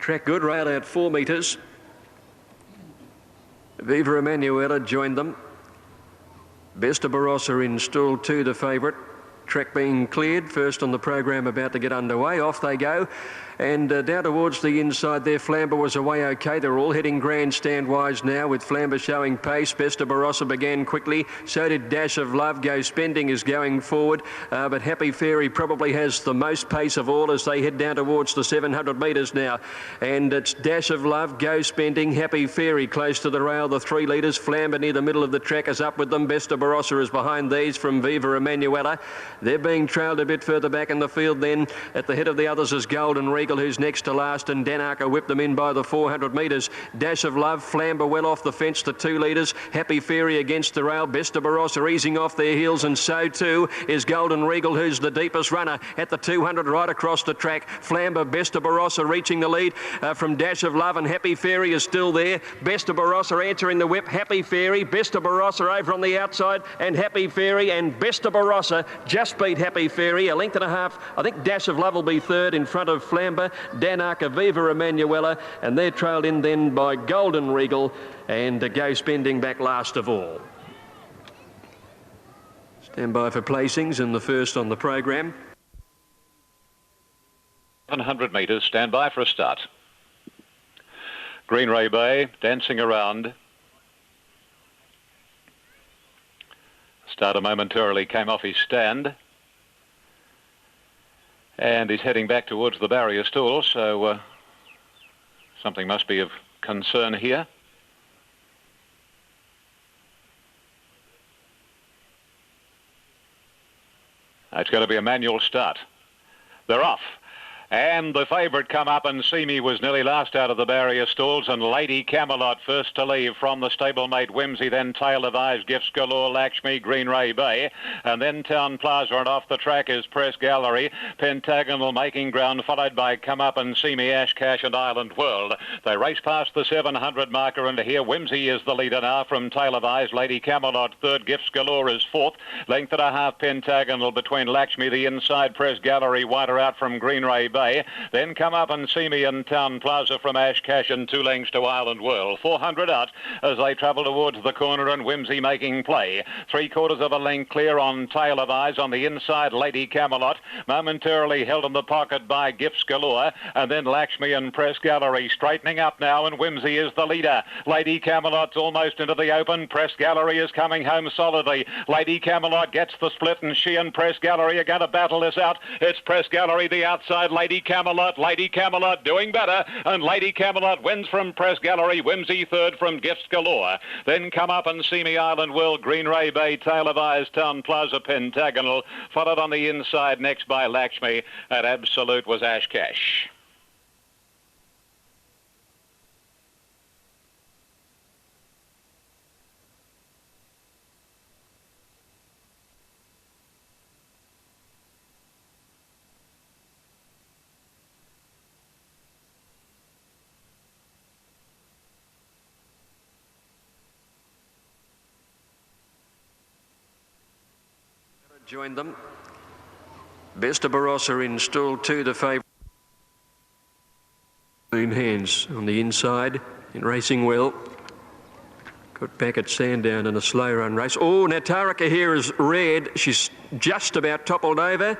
Track good, right out 4 metres. Viva Emanuela joined them. Besta Barossa in stall 2, the favourite. Track being cleared, first on the program, about to get underway. Off they go. And down towards the inside there, Flamber was away okay. They're all heading grandstand-wise now, with Flamber showing pace. Besta Barossa began quickly. So did Dash of Love. Go Spending is going forward. But Happy Fairy probably has the most pace of all as they head down towards the 700 metres now. And it's Dash of Love, Go Spending, Happy Fairy close to the rail. The 3 leaders. Flamber near the middle of the track is up with them. Besta Barossa is behind these from Viva Emanuela. They're being trailed a bit further back in the field then. At the head of the others is Golden Regal, who's next to last, and Danarka whipped them in by the 400 metres. Dash of Love, Flamber well off the fence, the 2 leaders. Happy Fairy against the rail. Besta Barossa easing off their heels, and so too is Golden Regal, who's the deepest runner at the 200 right across the track. Flamber, Besta Barossa reaching the lead from Dash of Love, and Happy Fairy is still there. Besta Barossa answering the whip. Happy Fairy, Besta Barossa over on the outside, and Happy Fairy and Besta Barossa just beat Happy Fairy. A length and a half. I think Dash of Love will be third in front of Flamber, Danarka, Viva Emanuela, and they're trailed in then by Golden Regal and Go Spending back last of all. Stand by for placings in the first on the program. 700 metres, stand by for a start. Greenray Bay dancing around. Starter momentarily came off his stand. And he's heading back towards the barrier stall, so something must be of concern here. It's going to be a manual start. They're off. And the favourite Come Up and See Me was nearly last out of the barrier stalls, and Lady Camelot first to leave from the stablemate Whimsy, then Tale of Eyes, Gifts Galore, Lakshmi, Greenray Bay, and then Town Plaza, and off the track is Press Gallery, Pentagonal making ground, followed by Come Up and See Me, Ash Cash and Island World. They race past the 700 marker, and here Whimsy is the leader now from Tale of Eyes, Lady Camelot third, Gifts Galore is fourth, length and a half Pentagonal between Lakshmi, the inside Press Gallery, wider out from Greenray Bay. Then Come Up and See Me in Town Plaza from Ash Cash, and 2 lengths to Island World. 400 out as they travel towards the corner, and Whimsy making play. 3/4 of a length clear on Tale of Eyes. On the inside, Lady Camelot, momentarily held in the pocket by Gifts Galore, and then Lakshmi and Press Gallery straightening up now, and Whimsy is the leader. Lady Camelot's almost into the open. Press Gallery is coming home solidly. Lady Camelot gets the split, and she and Press Gallery are going to battle this out. It's Press Gallery the outside, Lady Camelot doing better, and Lady Camelot wins from Press Gallery, Whimsy third from Gifts Galore. Then Come Up and See Me, Island World, Greenray Bay, Tale of Eyes, Town Plaza, Pentagonal, followed on the inside next by Lakshmi, and Absolute was Ash Cash. Joined them. Besta Barossa in stall 2, the favourite. In hands on the inside in racing well. Got back at Sandown in a slow run race. Oh, Natarika here is red. She's just about toppled over.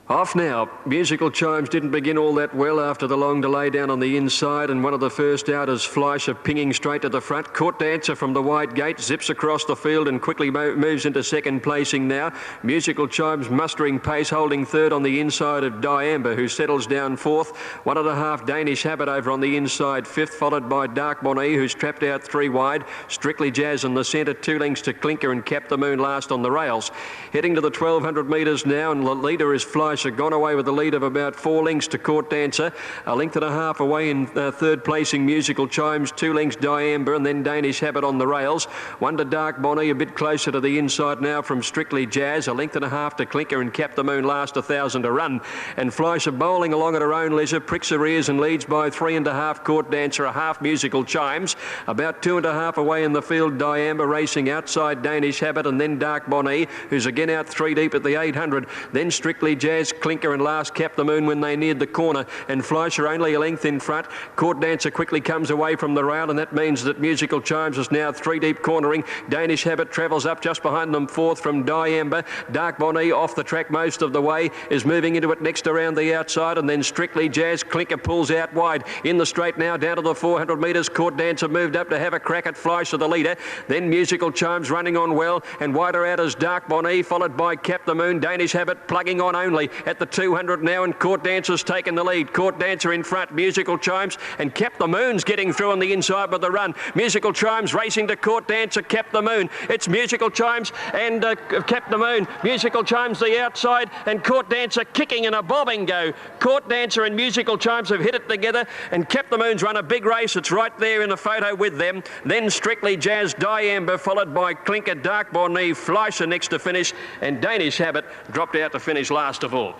Off now. Musical Chimes didn't begin all that well after the long delay down on the inside, and one of the first out is Fleischer pinging straight to the front. Court Dancer from the wide gate zips across the field and quickly moves into second placing now. Musical Chimes mustering pace, holding third on the inside of Diamber, who settles down fourth. 1.5 Danish Habit over on the inside fifth, followed by Dark Bonnie, who's trapped out 3 wide. Strictly Jazz in the centre, 2 lengths to Clinker, and Cap the Moon last on the rails. Heading to the 1200 metres now, and the leader is Fleischer, gone away with a lead of about 4 lengths to Court Dancer. A length and a half away in third placing Musical Chimes, 2 lengths Diamber, and then Danish Habit on the rails. 1 to Dark Bonnie, a bit closer to the inside now from Strictly Jazz. A length and a half to Clinker, and Cap the Moon last, 1,000 to run. And Fleischer bowling along at her own leisure, pricks her ears and leads by 3.5 Court Dancer, a half Musical Chimes. About 2.5 away in the field, Diamber racing outside Danish Habit, and then Dark Bonnie, who's again out 3 deep at the 800. Then Strictly Jazz Jazz, Clinker and last Cap the Moon when they neared the corner, and Fleischer only a length in front. Court Dancer quickly comes away from the rail, and that means that Musical Chimes is now 3 deep cornering. Danish Habit travels up just behind them, fourth from Diamber. Dark Bonnie off the track most of the way, is moving into it next around the outside, and then Strictly Jazz. Clinker pulls out wide. In the straight now, down to the 400 metres. Court Dancer moved up to have a crack at Fleischer, the leader. Then Musical Chimes running on well, and wider out is Dark Bonnie, followed by Cap the Moon. Danish Habit plugging on only at the 200 now, and Court Dancer's taken the lead. Court Dancer in front, Musical Chimes, and Cap the Moon's getting through on the inside with the run. Musical Chimes racing to Court Dancer, Cap the Moon. It's Musical Chimes and Cap the Moon. Musical Chimes the outside, and Court Dancer kicking in a bobbing go. Court Dancer and Musical Chimes have hit it together, and Cap the Moon's run a big race. It's right there in the photo with them. Then Strictly Jazz, Diamber, followed by Clinker, Dark Bonnie, Fleischer next to finish, and Danish Habit dropped out to finish last of all.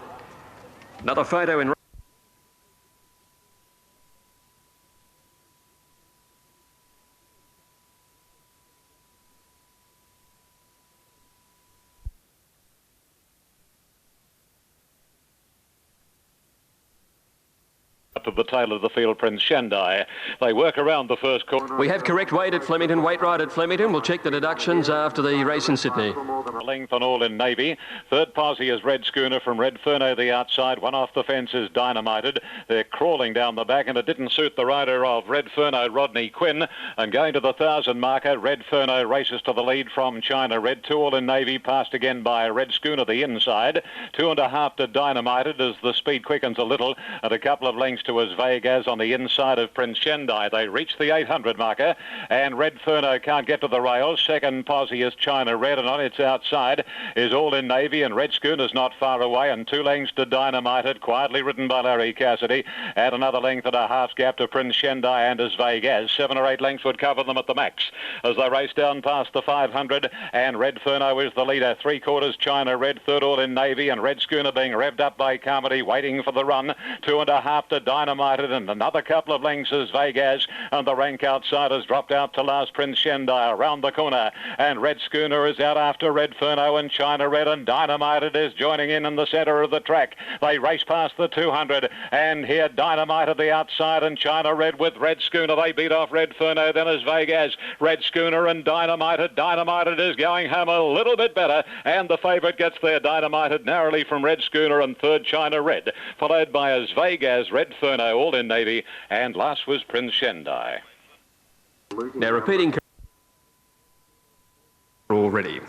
Another photo in Of the tail of the field, Prince Shandai. They work around the first corner. We have correct weight at Flemington, weight right at Flemington. We'll check the deductions after the race in Sydney. Length on All in Navy. Third posse is Red Schooner from Red Furno the outside. One off the fence is Dynamited. They're crawling down the back, and it didn't suit the rider of Red Furno, Rodney Quinn. And going to the 1,000 marker, Red Furno races to the lead from China Red. 2 All in Navy passed again by Red Schooner the inside. 2.5 to Dynamited as the speed quickens a little, and a couple of lengths to As Vegas on the inside of Prince Shendai. They reach the 800 marker, and Red Furno can't get to the rails. Second posse is China Red, and on its outside is All in Navy, and Red Schooner's not far away, and 2 lengths to Dynamited, quietly ridden by Larry Cassidy. Add another length and a half gap to Prince Shendai and As Vegas. 7 or 8 lengths would cover them at the max as they race down past the 500, and Red Furno is the leader. 3/4 China Red, third All in Navy, and Red Schooner being revved up by Carmody, waiting for the run. 2.5 to Dynamited, and another couple of lengths as Vegas, and the rank outside has dropped out to last Prince Shendai around the corner, and Red Schooner is out after Red Furno, and China Red and Dynamited is joining in the centre of the track. They race past the 200, and here Dynamited the outside, and China Red with Red Schooner. They beat off Red Furno, then as Vegas. Red Schooner and Dynamited. Dynamited is going home a little bit better, and the favourite gets there. Dynamited narrowly from Red Schooner, and third China Red, followed by as Vegas, Red Furno, All in Navy, and last was Prince Shendai. Now repeating already.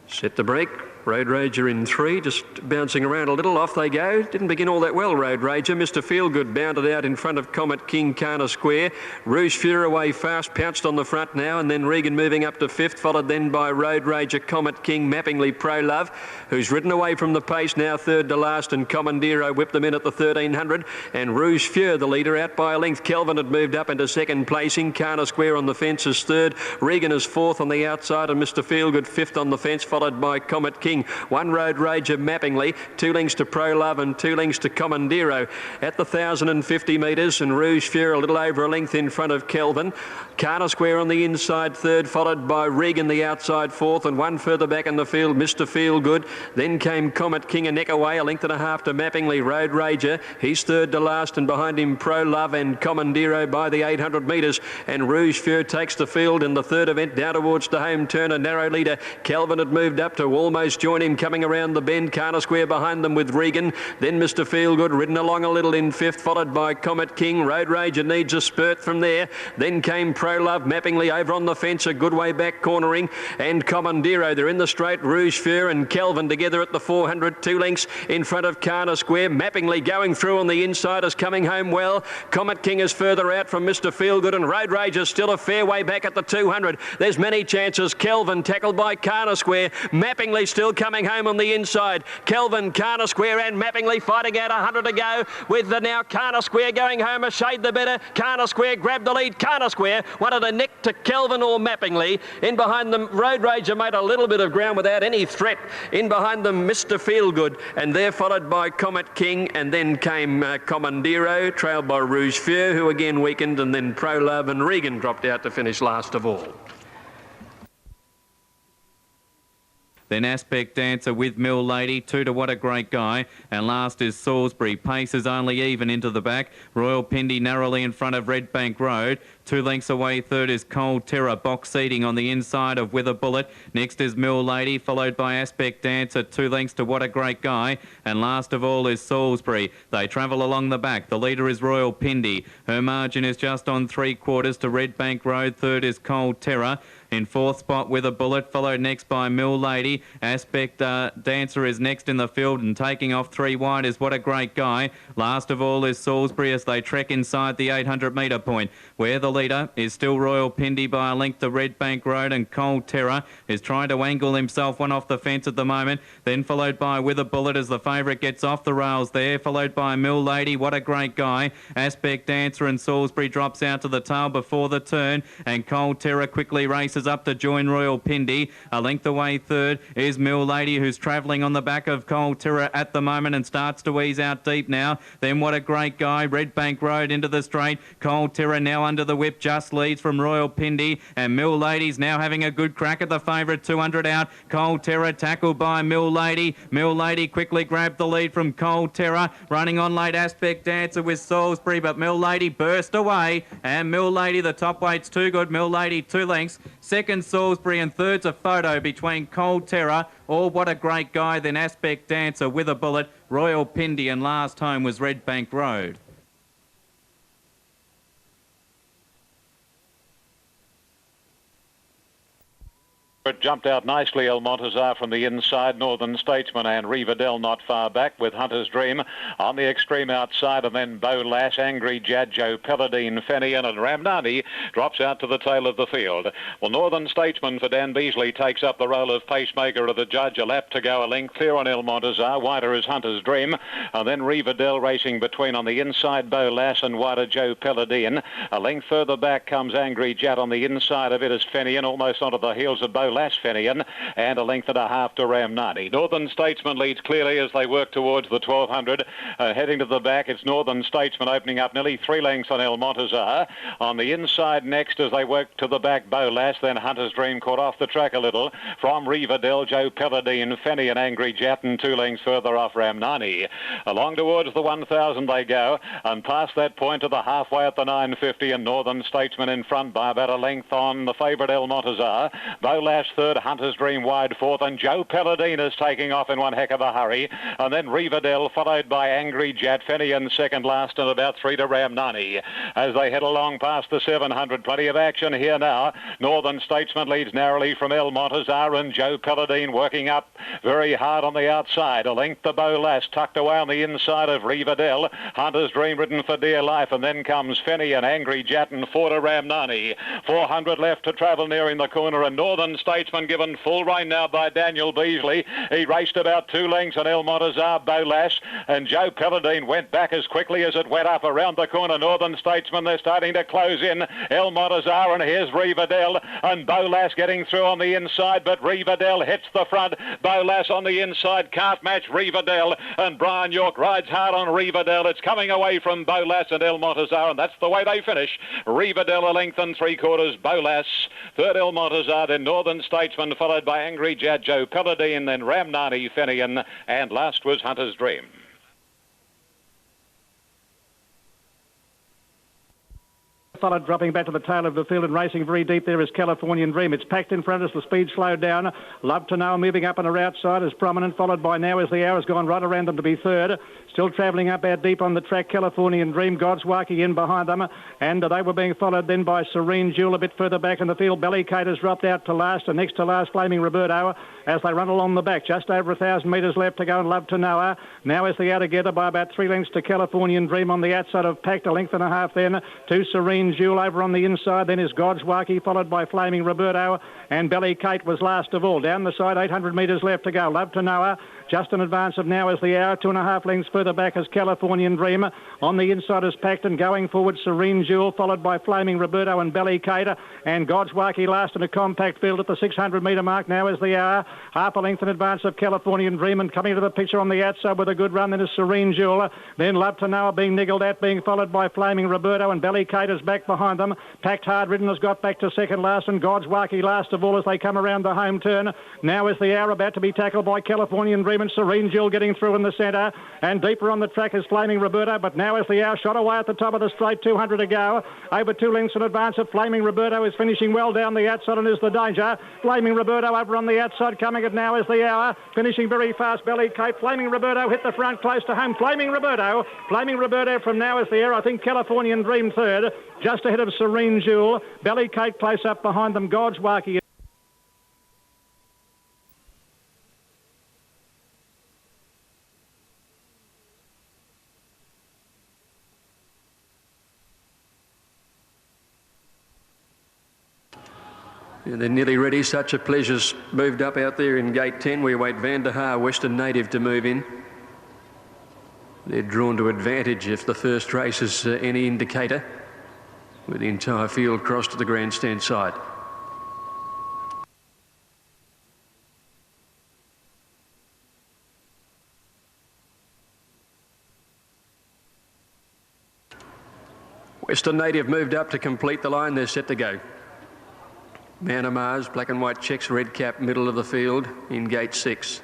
Set the brake. Road Rager in 3, just bouncing around a little. Off they go. Didn't begin all that well, Road Rager. Mr. Feelgood bounded out in front of Comet King, Kana Square. Rouge Fury away fast, pounced on the front now, and then Regan moving up to 5th, followed then by Road Rager, Comet King, Mappingly Pro Love, who's ridden away from the pace now, third to last, and Commandiro whipped them in at the 1300, and Rouge Fury, the leader, out by a length. Kelvin had moved up into second placing. Kana Square on the fence is third. Regan is fourth on the outside, and Mr. Feelgood fifth on the fence, followed by Comet King. 1 Road Rager Mappingly, 2 lengths to Pro Love and 2 lengths to Commandiro at the 1,050 metres, and Rouge Fury a little over a length in front of Kelvin. Kana Square on the inside third, followed by Regan the outside fourth, and 1 further back in the field, Mr. Feelgood. Then came Comet King a neck away, a length and a half to Mappingly. Road Rager, he's third to last, and behind him Pro Love and Commandiro by the 800 metres, and Rouge Fury takes the field in the third event down towards the home turn. A narrow leader, Kelvin had moved up to almost join him coming around the bend. Kana Square behind them with Regan. Then Mr. Feelgood ridden along a little in 5th, followed by Comet King. Road Rager needs a spurt from there. Then came Pro Love, Mappingly over on the fence, a good way back cornering, and Commandiro. They're in the straight. Rouge Fury and Kelvin together at the 400, 2 lengths in front of Kana Square. Mappingly going through on the inside is coming home well. Comet King is further out from Mr. Feelgood, and Road Rager still a fair way back at the 200. There's many chances. Kelvin tackled by Kana Square. Mappingly still coming home on the inside. Kelvin, Kana Square and Mappingly fighting out 100 to go, with the now Kana Square going home a shade the better. Kana Square grabbed the lead. Kana Square wanted a neck to Kelvin or Mappingly. In behind them, Road Rager made a little bit of ground without any threat. In behind them, Mr. Feelgood, and they're followed by Comet King, and then came Commandiro, trailed by Rouge Fury, who again weakened, and then Pro Love and Regan dropped out to finish last of all. then Aspect Dancer with Mill Lady, 2 to What a Great Guy, and last is Salisbury. Pace is only even into the back. Royal Pindy narrowly in front of Red Bank Road. 2 lengths away, third is Cold Terror, box seating on the inside of With a Bullet. Next is Mill Lady, followed by Aspect Dancer, 2 lengths to What a Great Guy, and last of all is Salisbury. They travel along the back. The leader is Royal Pindy. Her margin is just on 3/4 to Red Bank Road. Third is Cold Terror. In fourth spot With a Bullet, followed next by Mill Lady. Aspect Dancer is next in the field, and taking off 3 wide is What a Great Guy. Last of all is Salisbury as they trek inside the 800 metre point, where the leader is still Royal Pindy by a length to Red Bank Road, and Cold Terror is trying to angle himself one off the fence at the moment. Then followed by With a Bullet as the favourite gets off the rails there, followed by Mill Lady, What a Great Guy. Aspect Dancer and Salisbury drops out to the tail before the turn, and Cold Terror quickly races up to join Royal Pindy. A length away third is Mill Lady, who's travelling on the back of Cold Terror at the moment and starts to ease out deep now. Then What a Great Guy, Red Bank Road into the straight. Cold Terror now under the whip, just leads from Royal Pindy, and Mill Lady's now having a good crack at the favourite, 200 out. Cold Terror tackled by Mill Lady. Mill Lady quickly grabbed the lead from Cold Terror. Running on late Aspect Dancer with Salisbury, but Mill Lady burst away, and Mill Lady, the top weight's too good. Mill Lady 2 lengths. Second Salisbury, and third's a photo between Cold Terror or What a Great Guy, then Aspect Dancer, With a Bullet, Royal Pindy, and last home was Red Bank Road. It jumped out nicely, El Montezar from the inside, Northern Statesman and Riverdale not far back with Hunter's Dream on the extreme outside, and then Beau Lass, Angry Jadjo, Paladine, Fenian and Ramnani drops out to the tail of the field. Well, Northern Statesman for Dan Beasley takes up the role of pacemaker of the judge. A lap to go, a length clear on El Montezar, wider is Hunter's Dream, and then Riverdale racing between on the inside Beau Lass and wider Joe Paladine. A length further back comes Angry Jad. On the inside of it is Fenian, almost onto the heels of Beau Lass Fenian, and a length and a half to Ramnani. Northern Statesman leads clearly as they work towards the 1200. Heading to the back, it's Northern Statesman opening up nearly 3 lengths on El Montezar. On the inside next as they work to the back, Beau Lass, then Hunter's Dream caught off the track a little. From Riverdale, Joe Paladine, Fenian, Angry Jat, and 2 lengths further off Ramnani. Along towards the 1000 they go, and past that point to the halfway at the 950, and Northern Statesman in front by about a length on the favourite El Montezar. Beau Lass third, Hunter's Dream wide fourth, and Joe Paladine is taking off in one heck of a hurry. And then Riverdale followed by Angry Jat, Fenian second last, and about 3 to Ramnani. As they head along past the 700, plenty of action here now. Northern Statesman leads narrowly from El Montezar, and Joe Paladine working up very hard on the outside. A length to Beau Lass, tucked away on the inside of Riverdale. Hunter's Dream ridden for dear life, and then comes Fenian, Angry Jat, and 4 to Ramnani. 400 left to travel nearing the corner, and Northern Statesman given full rein now by Daniel Beasley. He raced about 2 lengths on El Montezar, Beau Lass, and Joe Paladine went back as quickly as it went up around the corner. Northern Statesman, they're starting to close in. El Montezar, and here's Riverdale, and Beau Lass getting through on the inside, but Riverdale hits the front. Beau Lass on the inside can't match Riverdale, and Brian York rides hard on Riverdale. It's coming away from Beau Lass and El Montezar, and that's the way they finish. Riverdale a length and 3/4, Beau Lass, third El Montezar, then Northern Statesman, followed by Angry Jadjo, Paladine, then Ramnani, Fenian, and last was Hunter's Dream. Followed dropping back to the tail of the field and racing very deep there is Californian Dream. It's packed in front as the speed slowed down. Love to Know moving up on her outside is prominent, followed by Now as the hour has gone right around them to be third. Still travelling up out deep on the track, Californian Dream, Godswaki in behind them, and they were being followed then by Serene Jewel a bit further back in the field. Bellicate has dropped out to last, and next to last Flaming Roberto as they run along the back. Just over 1,000 metres left to go, and Love to Know now as they are together by about 3 lengths to Californian Dream on the outside of packed, a length and a half then to Serene Jewel over on the inside. Then is Godswaki, followed by Flaming Roberto, and Bellicate was last of all. Down the side, 800 metres left to go. Love to Know Just in advance of Now Is the Hour. 2.5 lengths further back is Californian Dream. On the inside is Pacton. Going forward, Serene Jewel, followed by Flaming Roberto and Belly Cater. And Godswaki last in a compact field at the 600-metre mark. Now Is the Hour. Half a length in advance of Californian Dream. And coming to the picture on the outside with a good run, then is Serene Jewel. Then Love to Know being niggled at, being followed by Flaming Roberto, and Belly Cater's back behind them. Packed Hard Ridden has got back to second last, and Godswaki last of all as they come around the home turn. Now Is the Hour, about to be tackled by Californian Dream, and Serene Jewel getting through in the centre. And deeper on the track is Flaming Roberto, but Now Is the Hour shot away at the top of the straight, 200 to go. Over 2 lengths in advance of Flaming Roberto, is finishing well down the outside and is the danger. Flaming Roberto over on the outside, coming at Now Is the Hour, finishing very fast. Belly Cape, Flaming Roberto hit the front close to home. Flaming Roberto from Now Is the Hour. I think Californian Dream third, just ahead of Serene Jewel. Belly Cape close up behind them. Godswaki. Yeah, they're nearly ready. Such a Pleasure's moved up out there in gate 10. We await Van der Haar, Western Native, to move in. They're drawn to advantage if the first race is any indicator, with the entire field crossed to the grandstand side. Western Native moved up to complete the line. They're set to go. Man of Mars, black and white checks, red cap, middle of the field in gate 6.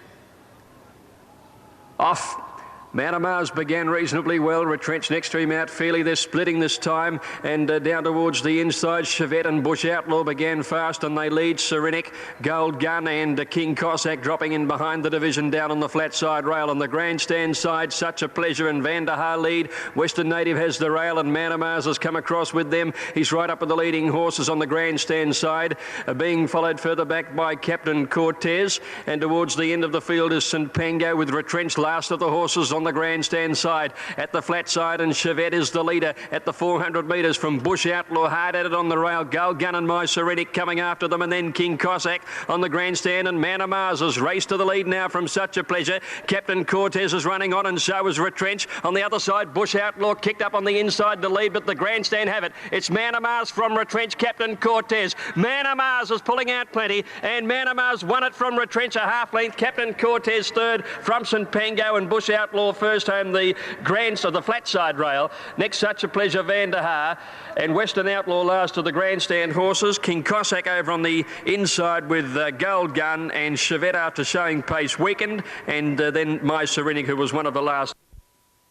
Off. Man of Mars began reasonably well, retrenched next to him out Feely. They're splitting this time, and down towards the inside, Chevette and Bush Outlaw began fast, and they lead Serenic, Gold Gun and King Cossack dropping in behind the division down on the flat side rail. On the grandstand side, Such a Pleasure and Van der Haar lead. Western Native has the rail, and Man of Mars has come across with them. He's right up with the leading horses on the grandstand side, being followed further back by Captain Cortez, and towards the end of the field is St. Pango with retrenched last of the horses on the grandstand side. At the flat side, and Chevette is the leader at the 400 metres from Bush Outlaw, hard at it on the rail. Gold Gun and My Serenic coming after them, and then King Cossack on the grandstand, and Man of Mars has raced to the lead now from Such a Pleasure. Captain Cortez is running on, and so is Retrench. On the other side, Bush Outlaw kicked up on the inside to lead, but the grandstand have it. It's Man of Mars from Retrench, Captain Cortez. Man of Mars is pulling out plenty, and Man of Mars won it from Retrench a half length. Captain Cortez third from St. Pango, and Bush Outlaw first home the the flat side rail. Next, Such a Pleasure, Van der Haar, and Western Outlaw last of the grandstand horses. King Cossack over on the inside with Gold Gun, and Chevette after showing pace weakened, and then My Serenic, who was one of the last.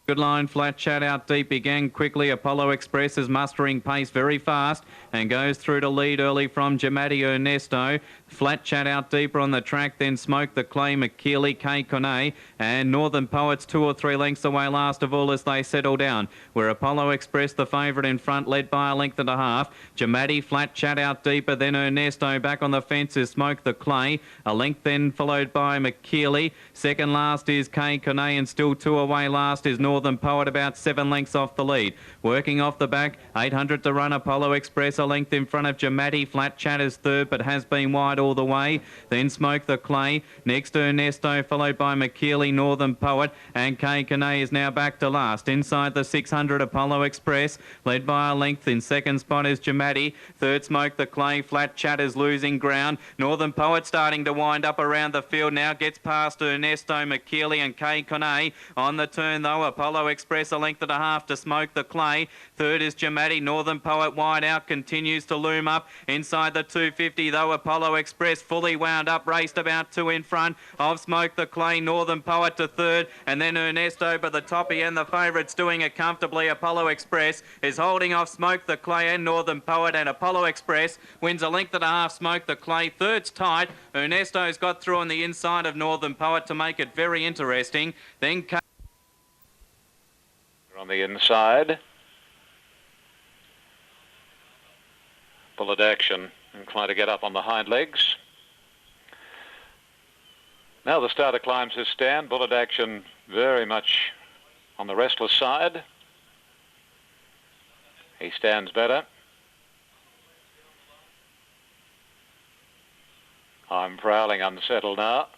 Good line, Flat Chat out deep began quickly. Apollo Express is mustering pace very fast and goes through to lead early from Jamati Ernesto. Flat Chat out deeper on the track, then Smoke the Clay, McKeely, K. Kone, and Northern Poets 2 or 3 lengths away last of all as they settle down. Where Apollo Express, the favourite in front, led by a length and a half. Jamati, Flat Chat out deeper, then Ernesto back on the fence is Smoke the Clay. A length then followed by McKeely. Second last is K. Kone, and still 2 away last is Northern Poet, about 7 lengths off the lead. Working off the back, 800 to run. Apollo Express a length in front of Jamati. Flat Chat is third, but has been wide all the way. Then Smoke the Clay. Next Ernesto, followed by McKeely, Northern Poet, and K. Kane is now back to last. Inside the 600, Apollo Express, led by a length. In second spot is Jamati. Third, Smoke the Clay. Flat Chat is losing ground. Northern Poet starting to wind up around the field now. Gets past Ernesto, McKeely, and K. Kane. On the turn, though, Apollo Express a length and a half to Smoke the Clay. Third is Jamati. Northern Poet wide out, continues to loom up. Inside the 250, though, Apollo Express fully wound up, raced about 2 in front of Smoke the Clay. Northern Poet to third, and then Ernesto by the toppy, and the favourites doing it comfortably. Apollo Express is holding off Smoke the Clay and Northern Poet, and Apollo Express wins a length and a half. Smoke the Clay. Third's tight. Ernesto's got through on the inside of Northern Poet to make it very interesting. Then on the inside, Bullet Action inclined to get up on the hind legs. Now the starter climbs his stand. Bullet Action very much on the restless side. He stands better. I'm prowling unsettled now.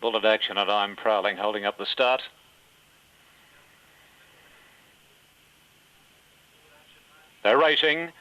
Bullet Action and I'm Prowling holding up the start. They're racing.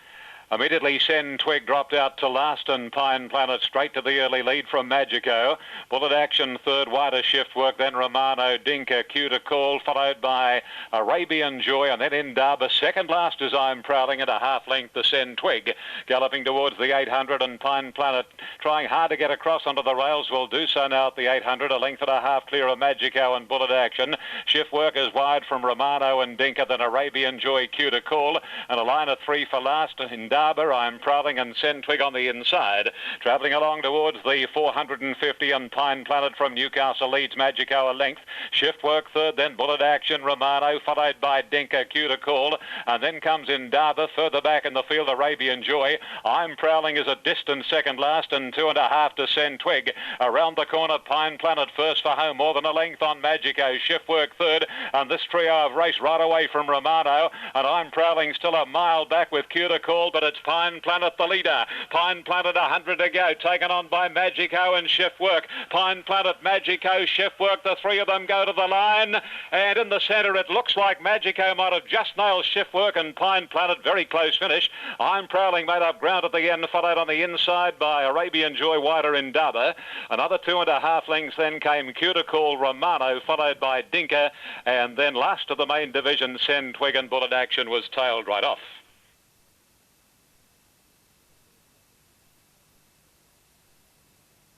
Immediately, Sen Twig dropped out to last and Pine Planet straight to the early lead from Magico. Bullet Action third, wider shift work, then Romano, Dinka, Cue to Call, followed by Arabian Joy, and then Indaba. Second last is I'm Prowling at a half length to Sen Twig. Galloping towards the 800 and Pine Planet trying hard to get across onto the rails will do so now at the 800, a length and a half clear of Magico and Bullet Action. Shift work is wide from Romano and Dinka, then Arabian Joy, Cue to Call, and a line of 3 for last. Indaba, I'm Prowling and Sen Twig on the inside. Travelling along towards the 450 and Pine Planet from Newcastle leads Magico a length. Shift work third, then Bullet Action, Romano, followed by Dinka, Cue to Call, and then comes Indaba. Further back in the field, Arabian Joy. I'm Prowling is a distant second last and 2.5 to Sen Twig. Around the corner, Pine Planet first for home, more than a length on Magico. Shift work third, and this trio of race right away from Romano, and I'm Prowling still a mile back with Cue to Call, but it's Pine Planet the leader. Pine Planet 100 to go, taken on by Magico and Shift Work. Pine Planet, Magico, Shift Work, the three of them go to the line, and in the centre it looks like Magico might have just nailed Shift Work and Pine Planet, very close finish. I'm Prowling made up ground at the end, followed on the inside by Arabian Joy, wider Indaba. Another 2.5 lengths then came Cue to Call, Romano, followed by Dinka, and then last of the main division, Sen Twig and Bullet Action was tailed right off.